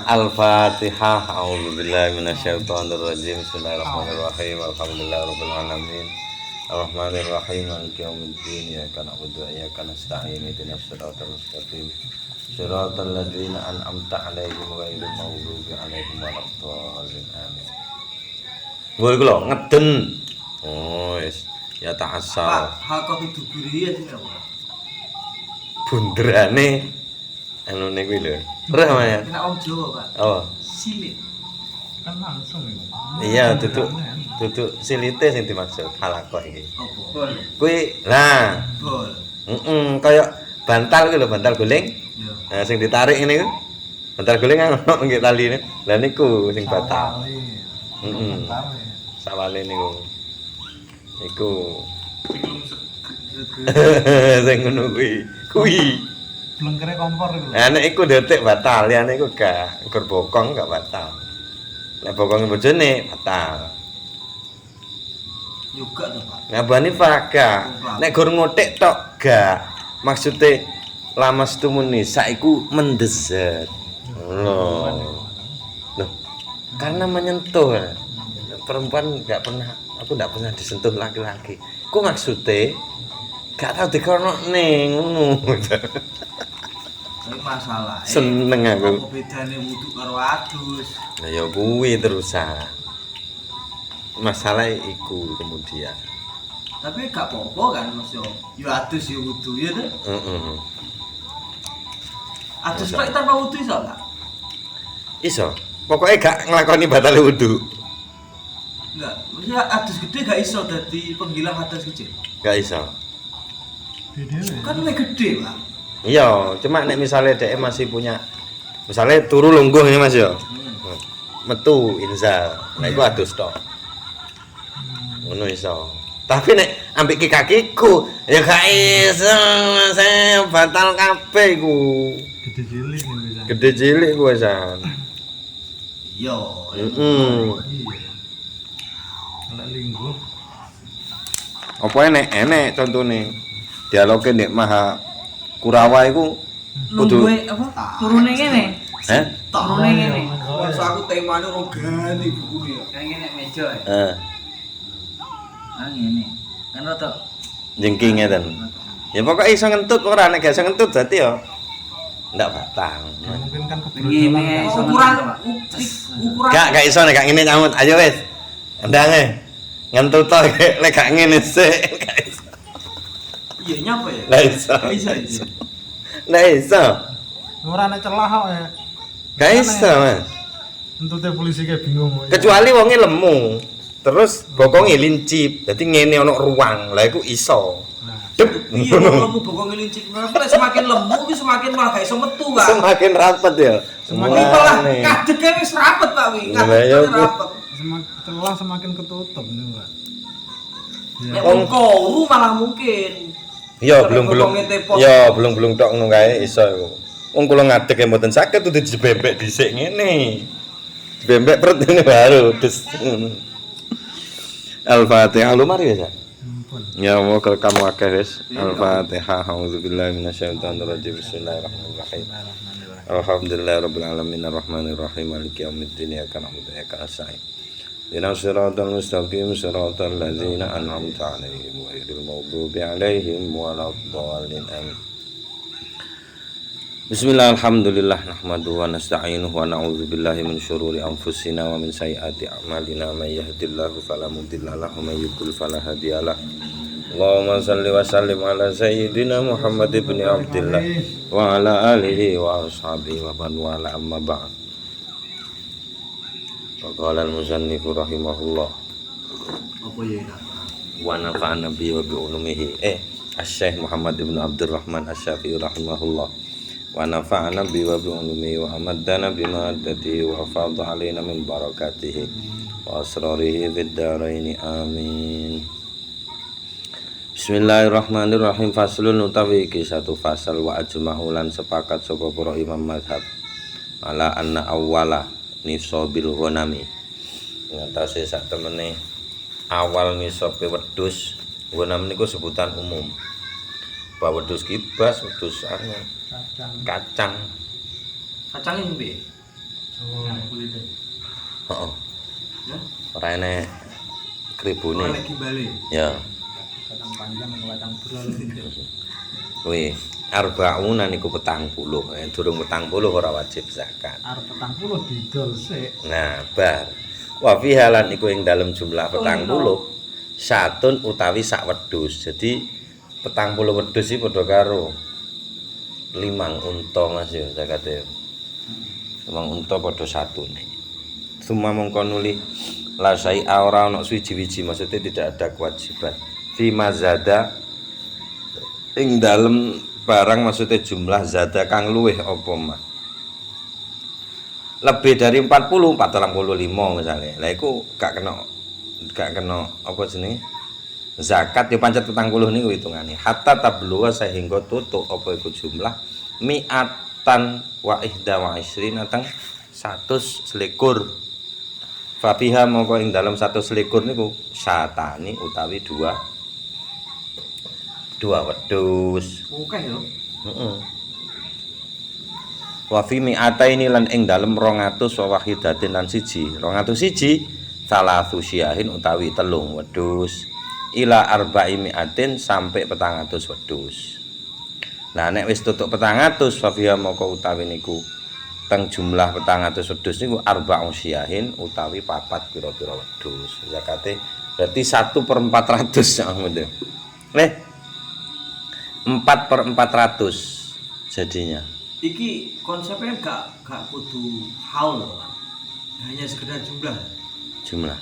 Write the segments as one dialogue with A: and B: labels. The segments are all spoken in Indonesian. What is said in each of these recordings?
A: Al-Fatihah. A'udzubillahi minasyaitonirrajim. Bismillahirrahmanirrahim. Alhamdulillahirabbil alamin. Arrahmanirrahim. Maliki yaumiddin. Iyyaka na'budu wa iyyaka nasta'in. Ihdinas siratal mustaqim. Shiratal ladzina an'amta 'alaihim ghairil maghdubi 'alaihim waladdallin. Amin. Woi iku lho ngeden. Oh, wis. Ya ta'assal.
B: Hakok duguri ya sing apa?
A: Bunderane anu ning kuwi lho. Ora Mas.
B: Kena wong Jawa, Pak.
A: Oh.
B: Silit.
C: Kan langsung itu.
A: Iya, duduk silite sing dimaksud halakoh iki.
B: Apa? Bol.
A: Kuwi nah,
B: Bol.
A: kaya bantal kuwi lho, bantal guling.
B: Yo.
A: Nah, sing ditarik ini ku. Bantal guling kan ono nggih taline. Lah niku sing batal. Sawale niku. Iku. Sing ngono kuwi. Kuwi.
C: Blengkere kompor iku.
A: Nah, nek iku detik batal, liyane iku gak gur bokong gak batal. Nek bokonge bojone batal.
B: Juga tuh, Pak.
A: Ngabani faga. Nek gur ngotik tok gak. Maksude lamas tumuni saiku mendezet. Loh. Loh. Karena menyentuh. Perempuan enggak pernah, aku enggak pernah disentuh laki-laki. Ku maksude gak tau dikonokne ngono.
B: Tapi masalah
A: Seneng aku.
B: apa bedane wudu karo adus?
A: Nah ya kuwi terusan. Masalah iku kemudian.
B: Tapi gak apa-apa kan Mas yo. Yo adus yo wudu ya tuh.
A: Heeh.
B: Adus kok tanpa wudu iso enggak?
A: Iso. Pokoknya gak nglakoni batal wudu.
B: Enggak. Maksudnya adus gede gak iso dadi penghilang hadas kecil.
A: Gak iso.
B: Kan luwih gede, Pak.
A: Iya, cuma nek misalnya dhek masih punya misalnya turu lungguh ini Mas ya. Metu inzal. Nah iku adus tok. Ngono iso. Tapi nek ambek kakiku ya gak iso, saya batal kabeh iku.
C: Gede cilik nih bisa.
A: Gede cilik ku wisan.
B: Iya.
A: Heeh.
C: Iya. Lek lingguh
A: Apa enek contone. Dialoge nek Maha Kurawa iku kudu
D: Lungguhe apa? Turune ngene.
A: Heh?
D: Turune ngene.
B: Masa aku temane ora ganti bukune ya.
D: Kayak ngene meja ya.
A: Heeh.
D: Ah ngene. Kan rada
A: Jengking ngeten. Ya pokoknya iso ngentut ora nek gak iso ngentut dadi ya ndak batal.
C: mungkin kan
D: Begini,
C: kebetulan kan.
B: Ukuran ukuran
A: Gak iso nek gak ngene nyamut. Ayo wis. Ndange. Ngentut to lek gak ngene sik. Gak iso.
B: iya nyapa ya?
A: Lah iso.
B: Iso.
A: Ndak iso.
C: Ora nek celah kok ya.
A: Gak iso, Mas.
C: Entute polisi kayak bingung.
A: Kecuali wonge lemu. Terus bokonge lincip. Dadi ngene ana ruang. Lah iku iso.
C: Nah,
A: Dep.
B: Iya, kalau lemu bokong ngelincik. Kenapa semakin lemu ki semakin malah gak iso metu, Pak.
A: Semakin rapet ya.
B: Semakin malah kadeke wis rapet, Pak wi.
A: Lah, ya,
B: Kadeke rapet.
C: semakin celah semakin ketutup nih, Pak.
B: Nek wong koru malah mungkin.
A: Ya
B: Kalau
A: belum
B: bokongnya tepos.
A: ya belum tok ngono kae iso iku. Wong kula ngadeg ya mboten saged kudu dijebembek dhisik ngene. Jebembek perut ngene baru des. Al-Fatihah lu mari ya.
C: Ampun.
A: Ya mau kamu akeh wis. Al-Fatihah. Auzubillahi minasyaitonirrajim. Bismillahirrahmanirrahim. Alhamdulillahirabbil alamin arrahmanirrahim maliki yaumiddin iyyaka na'budu wa iyyaka nasta'in. Ihdinas siratal mustaqim siratal ladzina an'amta 'alaihim ghairil maghdubi 'alaihim waladdallin. Amin. Bismillah alhamdulillah nahmaduhu wa nasta'inuhu wa na'udzu billahi min syururi anfusina wa min sayyiati a'malina may yahdihillahu fala mudilla lahu wa may yudlil fala hadiyalah. Allahumma shalli wa sallim ala sayyidina Muhammad ibn Abdillah wa ala alihi wa ashabihi wa man wala amma ba'd. Qala al-musannif rahimahullah
B: Apa ya ini?
A: wa nafa'ana bi wa bi ulumihi Asy-Syaikh Muhammad ibn Abdurrahman Asy-Syafi'i rahimahullah wa nafa'ana bi wa bi ulumihi wa amaddana bi ma'adatihi wa fadha alaina min barakatihi wa asrarihi fid dharain amin. Bismillahirrahmanirrahim. Faslun utawi iki satu fasal wa ajma'u lan sepakat sapa para imam mazhab ala anna awwala nisabil ghanami ngatasi sak temene awal nisabe wedhus. Ghanam niku sebutan umum. Ba wedhus kibas, wedhus
C: Kacang.
A: kacang.
B: Kacangnya piye?
C: Oh.
D: kulitnya.
A: Heeh.
B: Ya.
A: Ora enek kribune.
B: Oleh gimbale.
A: Ya.
C: Batang panjang batang brol.
A: Kuwi arba'una niku 40. Durung 40 ora wajib zakat.
C: Arep 40 didol sik.
A: Nah, bar. Wa fi halan iku ing dalem jumlah 40 satun utawi sak wedhus. Jadi 40 wedhus iki padha karo 5 unta Mas ya zakate. 5 unta padha satune. Suma mongko nuli la syai'a ora ana suwi-wiji maksudnya tidak ada kewajiban. Fi mazada ing dalem barang maksudnya jumlah zada kang luweh apa mah. Lebih dari 40, 45 misalnya. Lah iku gak kena apa jenenge? Zakat ya pancet 40 niku hitungane. Hatta tablugha sehingga tutuk apa iku jumlah mi'atan wa ihda wa isrina teng 121. Fafiha mongko ing dalam 121 niku syatani utawi dua wedhus.
B: Oke yo.
A: Heeh. Wa fi mi'ataini lan ing dalem 200 wa wahidatin lan siji. 201 salathu syiahin utawi telung wedhus. Ila arba'i mi'atin sampai 400 wedhus. Nah nek wis tutuk 400 fa fiha moko utawi niku teng jumlah 400 wedhus niku arba'u syiahin utawi 4 pira-pira wedhus. Zakate berarti 1/400 ngono. 4/400 jadinya.
B: Iki konsepnya gak kudu haul loh, Pak. Hanya sekedar jumlah.
A: Jumlah.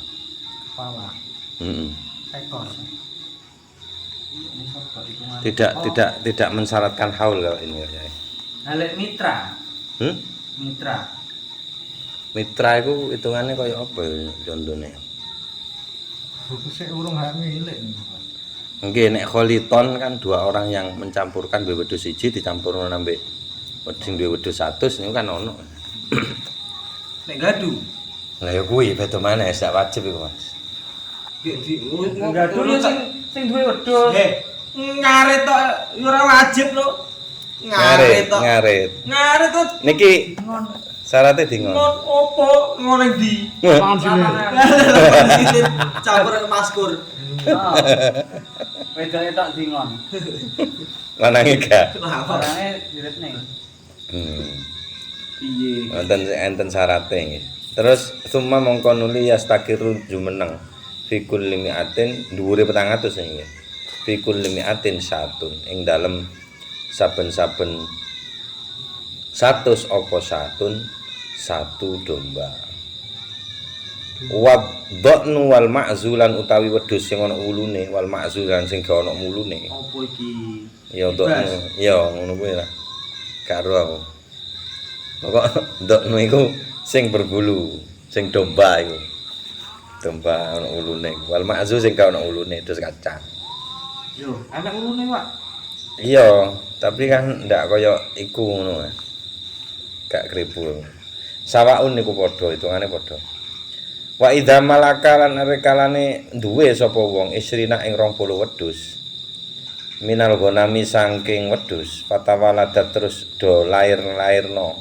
C: Kepala,
A: Heeh.
C: ekor.
A: Tidak mensyaratkan haul kalau ini ya.
D: Halek mitra. Mitra.
A: Mitra itu hitungannya kaya apa ya contohnya?
C: Buku sik urung hak milik.
A: Nggih nek kholiton kan dua orang yang mencampurkan wedhus siji dicampur nambah sing duwe wedhus 100 niku kan ono.
B: Nek gaduh.
A: Lah ya kuwi beda maneh sak wajib iku Mas.
D: Enggak dulu sing duwe wedhus.
B: Ngaret tok ya ora wajib lho. Ngaret tok. Ngaret tok.
A: Niki syaratnya di ngon.
B: Ngon opo ngone ndi?
C: Pangan sini.
B: Campur maskur.
D: Wedane tok dingon.
A: Lanange gak.
D: Orangnya diretne.
B: Piye?
A: Enten syaratnya nggih. Terus summa mongko nuli yastaqiru jumeneng fi kulli mi'atin dhuwure 400 nggih. Fi kulli mi'atin satun ing dalem saben-saben 100 apa satun satu domba. Wadhnu wal ma'zulan utawi wedhus sing ana ulune wal ma'zulan sing gak ana mulune.
B: Opo iki?
A: Ya ndokno, ya ngono kuwi lah. Karo aku. Pokok ndokno iku sing berbulu, sing domba iku. Domba ana ulune, wal ma'zu sing gak ana ulune terus kacang.
B: Yo, anak ulune, Pak.
A: Iya, tapi kan ndak kaya iku ngono. Gak kribo. Sawaun niku padha, hitungane padha. Wa idza malaka lan rekalane duwe sapa wong isrina ing 20 wedhus. Minal ghanami saking wedhus, fatawaladat terus do lair-lairno.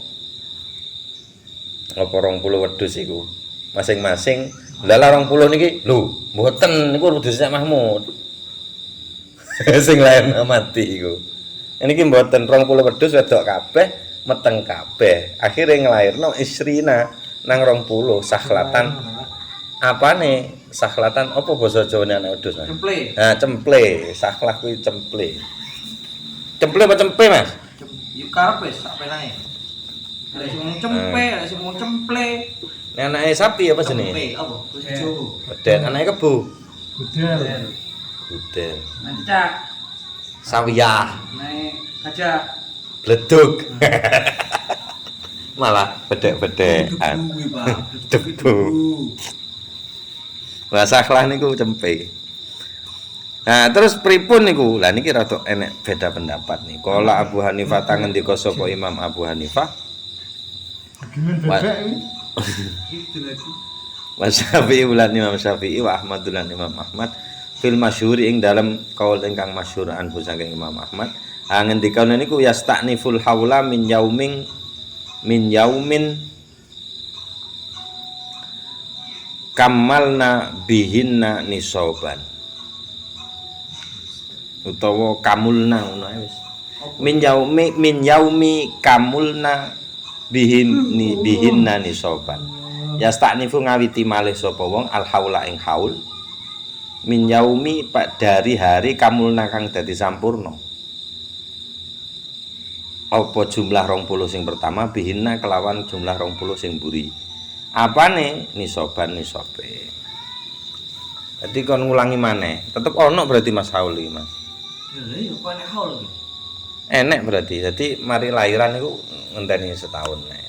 A: Apa 20 wedhus iku? Masing-masing lala 20 niki lho, mboten niku wedhusnya Mahmud. Sing lair mati iku. Niki mboten 20 wedhus wedok kabeh, meteng kabeh. Akhire nglairno isrina nang 20 sahlatan. Apane sahlatan apa basa Jawane anak wedhus Mas?
B: Cemple.
A: Nah, cemple, sahlah kuwi cemple. Cemple apa cempe, Mas?
B: Yo karep wis sak penae. Nek sing ngomong cempe, nek sing ngomong cemple.
A: Nek anake sapi apa jenenge?
B: Cempe apa? Wis Jawa.
A: Beden, anake kebo.
C: Gudel.
A: Gudel.
D: Nanti cak.
A: Sawiyah,
D: Naik aja.
A: bledug. Malah bedek-bedekan.
B: Kuwi, Pak.
A: Debu. Lah sahlah niku cempe. Nah, terus pripun niku? Lah niki rada enek beda pendapat nih. Kala Abu Hanifah ngendika sapa Imam Abu Hanifah?
C: Gimen bebek iki.
B: Gitu lagi.
A: Wa Syafi'i ulan Imam Syafi'i wa Ahmad ulan Imam Ahmad fil masyhur ing dalam kaul ingkang masyhur anhu saking Imam Ahmad. Ngendikane niku yasta'niful haula min yaumin kamalna bihinna nisoban utawa kamulna ngono ae wis min yaumi kamulna bihinna nisoban yastanifu ngawiti malih sapa wong al haula ing haul min yaumi dari hari kamulna kang dadi sampurna apa jumlah 20 sing pertama bihinna kelawan jumlah 20 sing mburi apane nisoban nisobe jadi kon ngulangi maneh tetep ono berarti Mas Haul iki Mas
B: lha yo kok nek haul iki
A: enek berarti jadi mari lahiran itu ngenteni setahun nek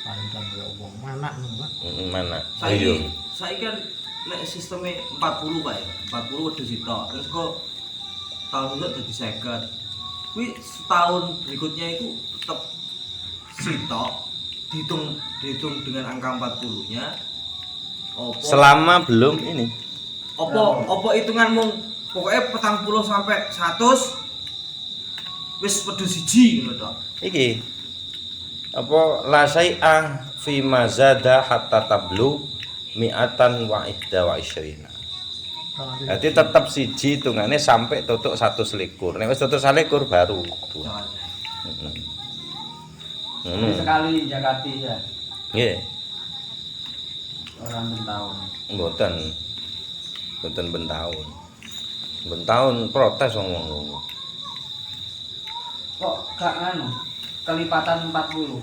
C: paling kan wong manak ngono.
A: mana
B: saiki kan nek sisteme 40 Pak ya 40 wedhus sitok terus kok tahun itu dadi 50 kuwi setahun berikutnya itu tetap sitok dihitung dengan angka 40-nya opo
A: selama belum ini
B: opo hitungan mung pokoknya 40 sampai 100 wis wedhus siji ngono to
A: iki apa la syai'a fi mazada hatta tablu mi'atan wa ihda wa isyrina jadi tetap siji hitungannya sampai tutuk 100 likur nek wis tutuk 1 likur baru
D: Jadi sekali jakati ya.
A: nggih
D: Orang bertahun.
A: mboten bentahun protes wong
D: Kok gak nganu? Kelipatan 40.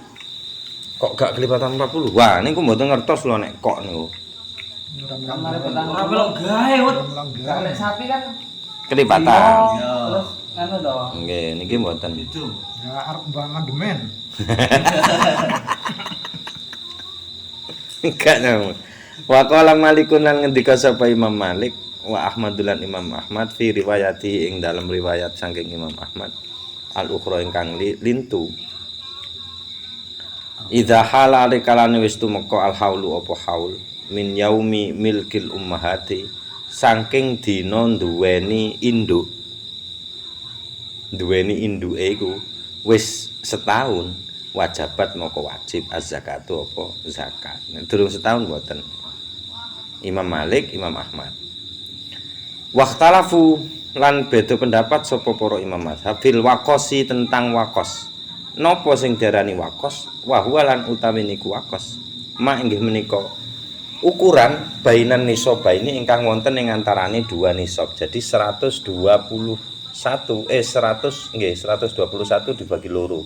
A: kok gak kelipatan 40 wah niku mboten ngertos lho nek kok niku
D: Kemarin petang.
B: ora melok gawe wet
D: Gak lek sapi kan
A: kelipatan
D: terus nganu dong.
A: nggih niki mboten
B: itu
C: Ya arep amandemen.
A: enggak nyamuk wa qala malikun lan ngendika sapa Imam Malik wa Ahmadulan Imam Ahmad fi riwayati ing dalam riwayat saking Imam Ahmad al ukhra ingkang lintu idza halale kalane wis tumeka al haulu apa haul min yaumi milkil ummahati saking dina duweni induk induke iku wis setahun wajabat moko wajib az-zakatu apa zakat. Nek durung setahun mboten. Imam Malik, Imam Ahmad. Waqtalafu lan beda pendapat sapa para imam mazhab fil waqosi tentang wakos. Napa sing diarani wakos? Wa huwa lan utawi niku wakos. Ma inggih menika ukuran bainan nisab ini ingkang wonten ing antarane dua nisab. Jadi 100 nggih 121 dibagi loro.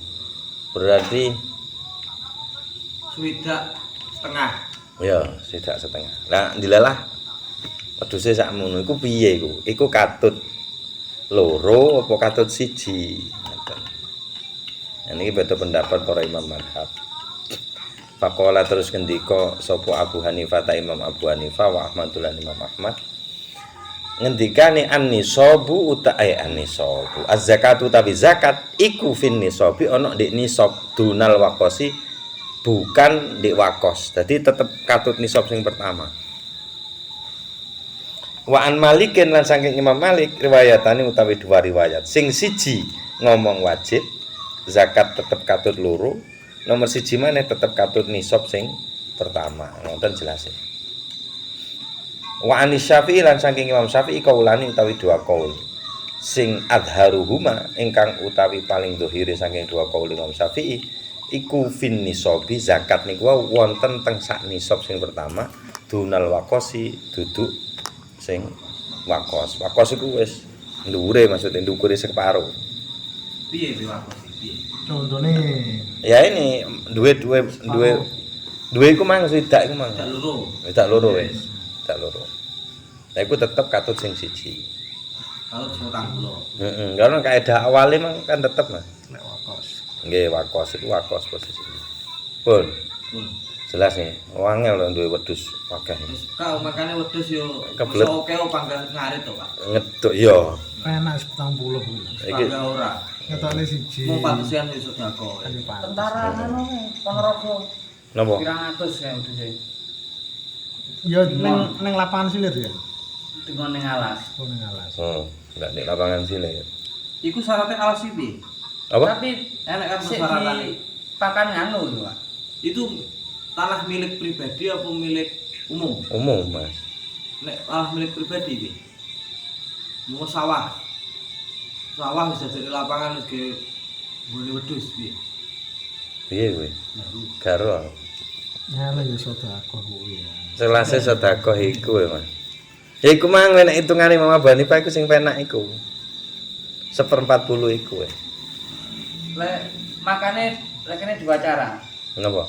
A: Berarti
B: swidak setengah
A: ya, swidak setengah. Lah ndilalah wedhuse sakmono iku piye iku? Iku katut loro apa katut siji? Ngoten. Niki beda pendapat para imam mazhab. Faqala terus ngendika sapa Abu Hanifah ta Imam Abu Hanifah wa Ahmadul Imam Ahmad ngendikane an-nisabu an-nisabu az-zakatu tabi zakat iku fin nisabi ana ndek nisab dunal waqosi bukan ndek wakos. Dadi tetep katut nisab sing pertama. Wa an Malikin lan saking Imam Malik riwayatane utawi dua riwayat. Sing siji ngomong wajib zakat tetep katut loro, nomor siji maneh tetep katut nisab sing pertama. Ngoten jelas. Wa anis Syafi'i lan saking Imam Syafi'i kaulani utawi dua kaul. Sing adharuhuma ingkang utawi paling dohire saking dua kaul Imam Syafi'i iku fin nisabi zakat niku wonten teng sak nisab sing pertama dunal waqosi duduk sing wakos. Wakos iku wis ndhuwure maksudnya ndukure separo.
B: piye wakos piye
C: Contone
A: Ya ini duwe iku mang swidak iku mang.
B: dak loro
A: Tak loro wis. Tak loro. Lah iku tetep katut sing siji.
B: kalau cuma kula
A: Heeh, karena kaidah awale mang kan tetep Mas.
C: nek wakos.
A: Nggih, wakos iku wakos posisine. Pun jelas nih, wangel lho duwe wedhus akeh.
B: terus kau makane wedhus yo
A: Kebelet.
B: oke panggal ngarit to Pak
A: Ngeduk yo.
C: Enak 70 kuwi.
A: Iki
B: panggal ora
C: Ngetokne siji.
B: mau pantesian iso sedako
D: Tentara anu Ponorogo.
A: napa?
D: Pirang atus ya udah sih.
C: Ya ning lapangan silir ya.
D: Dengan ning alas.
C: Oh ning alas.
A: Enggak di lapangan sini.
B: iku syaratnya alas iki
A: Apa?
D: Tapi
B: enak kan
D: sik
B: persyaratan
D: di pakan nganu lho, Pak.
B: itu tanah milik pribadi apa milik
A: Umum, Mas.
B: Nek milik pribadi iki. Mau sawah. Sawah wis dadi lapangan wis ge nggone wedhus piye.
A: Piye kowe?
B: Baru.
A: Karo.
C: Nyala ya sedekah kuwi ya.
A: Selase sedekah iku Mas. Ya iku mang nek hitungane Mama Bani Pak iku sing penak iku. 1/40 iku.
D: Lek makane lek kene dua cara.
A: Napa?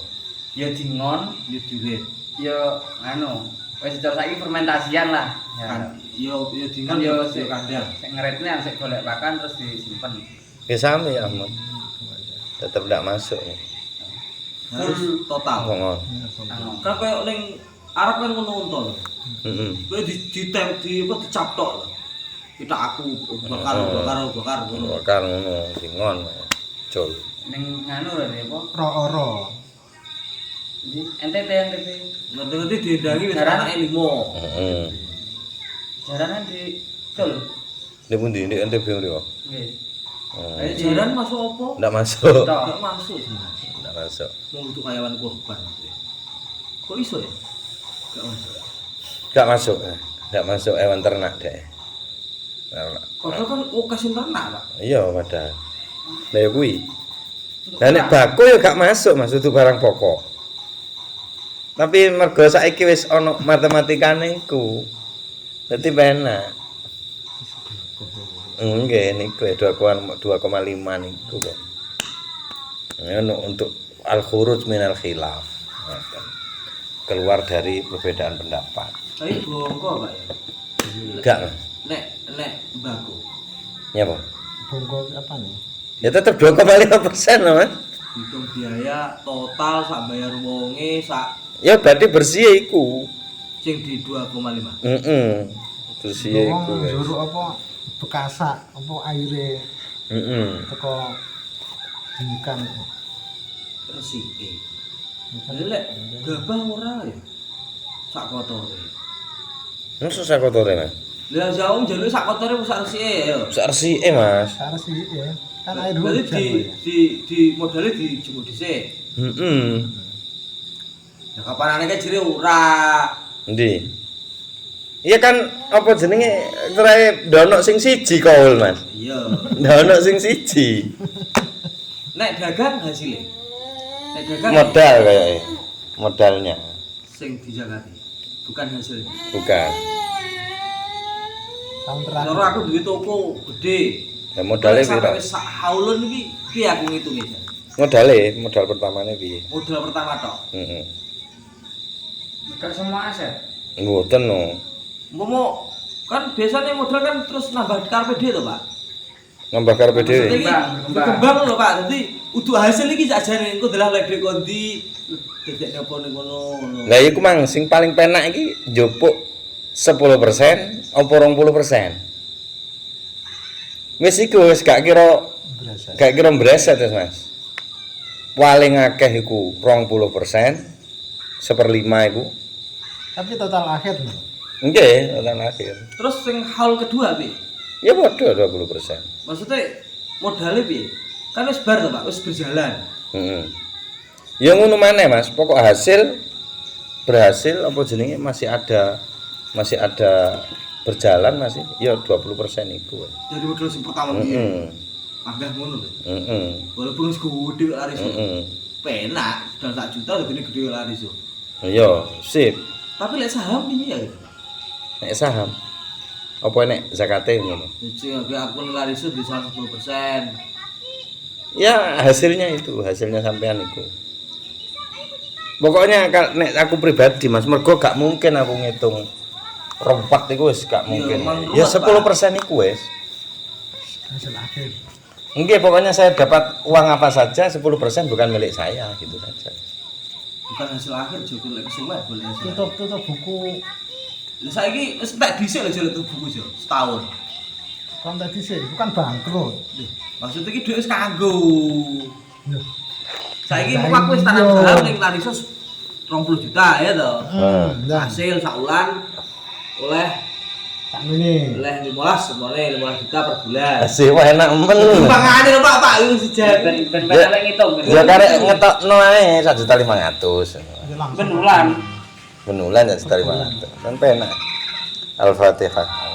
D: Ya dingon,
B: Ya duit.
D: ya anu, wis cara saiki fermentasian lah.
B: Kan
D: Ya.
B: yo dingan
D: Yo
B: yo
D: sik
B: kandang.
D: sik ngeretne sik golek pakan terus disimpen.
A: Ya sami ya Ahmad. Tetep ndak masuk ya.
B: Harus total.
A: Ngon.
D: Anu.
B: Kan koyo ning Arab kan ngono to lho.
A: Heeh.
B: Kowe dicap tok lho. Kita aku bakar ngono.
A: Bakar ngono dingon. Cul.
D: Ning nganu lho apa?
C: Ro-oro.
D: Di NTT.
B: Ngerti-ngerti diendangi wis
D: Jaran.
B: anake 5.
A: Heeh.
D: Jaranan di Cul.
A: Nek pundi nek NTB mriko?
D: Nggih.
A: Oh.
B: Jaran masuk apa?
A: Ndak masuk.
D: Tok.
B: Enggak masuk.
A: Ndak masuk.
B: Mau untuk kayawan korban. Kok iso ya? Enggak masuk.
A: Ndak masuk. Ndak masuk hewan ternak deh.
B: Padahal kan kasih ternak, Pak.
A: Iya padahal. Lah ya kuwi. Lah nek bako ya gak masuk Mas itu barang pokok. Tapi mergo saiki wis ana matematikane iku. Dadi penak. Nggih niku 2,5 niku kok. Ya untuk al-khuruj minal khilaf. Keluar dari perbedaan pendapat.
B: Tapi bongko, Pak ya.
A: Enggak, Mas.
B: Nek mbako.
A: Ya, Pak.
C: Bongko apa nih?
A: Ya tetep 2,5% loh, Mas.
B: Hitung biaya total sak bayar wonge sak
A: Ya berarti bersih iku.
B: sing di 2,5.
A: Bersih
C: Wong
A: iku. guys.
C: njuru apa bekasak apa aire teko dikan.
B: Resike. Lek gabah ora ya. Sak kotore.
A: Masa sak kotore, Mas?
B: Lah jauh jaluk sak kotore wis sak resike ya.
A: Sak resike, Mas.
C: Cara sih ya. Kan air
B: Berarti
C: hujan.
B: di modalnya dijemur dhisik. Ya kapan anake jere ora.
A: Endi? Iya kan apa jenenge terae ndono sing siji kaul, Mas.
B: Iya.
A: Ndono sing siji.
B: Nek dagang hasilnya. Nek dagang
A: Modal kayaknya. Modalnya
B: sing dijagati. Bukan hasilnya.
A: bukan.
C: Tahun terakhir.
B: Cara aku duwe toko gede.
A: Ya modalnya
B: sampai
A: piro?
B: wis sak haulun iki piye aku ngitunge.
A: Modal pertamane piye?
B: Modal pertama tok.
A: Heeh.
D: Enggak semua aset.
A: Mboten no.
B: Umpama kan biasanya modal kan terus nambah karepe dhewe to, Pak.
A: Nambah karepe
B: Maksudnya
A: dhewe.
B: iki
D: Berkembang.
B: berkembang lho, Pak. Dadi udu hasil iki sakjane engko dalah lek dhek kondi dedek apa ning kono.
A: Lah iku mang sing paling penak iki njupuk 10% apa 20%. Wis iku wis gak kira
C: Berasa.
A: mbreset wis, Mas. Paling akeh iku 20%, 1/5 iku.
C: Tapi total akhir nih.
A: Nggih, total akhir.
B: Terus sing haul kedua piye?
A: Ya padha 20%.
B: Maksudnya modalnya piye? Kan wis bar to, Pak, wis berjalan.
A: Heeh. Ya ngono maneh, Mas. Pokok hasil berhasil apa jenenge masih ada berjalan masih ya 20% iku.
B: Dari modal sing pertama piye?
A: Heeh.
B: Ambeh ngono lho.
A: Heeh.
B: Walaupun wis gede laris.
A: Heeh.
B: Penak, dan 1 juta udah gede laris yo.
A: Ya, sip.
B: Tapi lek saham ini ya.
A: Nek saham apa nek zakate ngono.
B: Jadi aku laris di 10%.
A: Ya hasilnya itu, hasilnya sampean itu. Pokoknya nek aku pribadi Mas, mergo gak mungkin aku ngitung rompat iku wis gak mungkin.
B: emang
A: Ya
B: ruwet,
A: 10% iku wis.
C: Hasil akhir.
A: Nggih, pokoknya saya dapat uang apa saja 10% bukan milik saya gitu saja.
B: Bukan hasil akhir juga lek kesumet boleh hasil.
C: Tutup buku
B: Lah saiki wis tak dhisik lho jare buku yo setahun.
C: kan tadi sih, bukan bangkrut.
B: Maksudnya iki dhuwit wis kanggo.
C: Loh.
B: Saiki
C: Lah,
B: aku wis tanam
C: iya.
B: saham ning Larisos 20 juta ya to.
C: Nah,
B: Hasil saulan oleh
C: tak ini.
B: 15 semuanya 15 juta per bulan.
A: Asih wah enak men.
B: Pangane lho Pak itu sejak.
D: Ben lek ngitung.
A: Ya karek ngetokno ae 1.500.000.
C: Ya langsung.
D: Ben bulan.
A: Menulan ya setari mana? Kan penak. Al-Fatihah.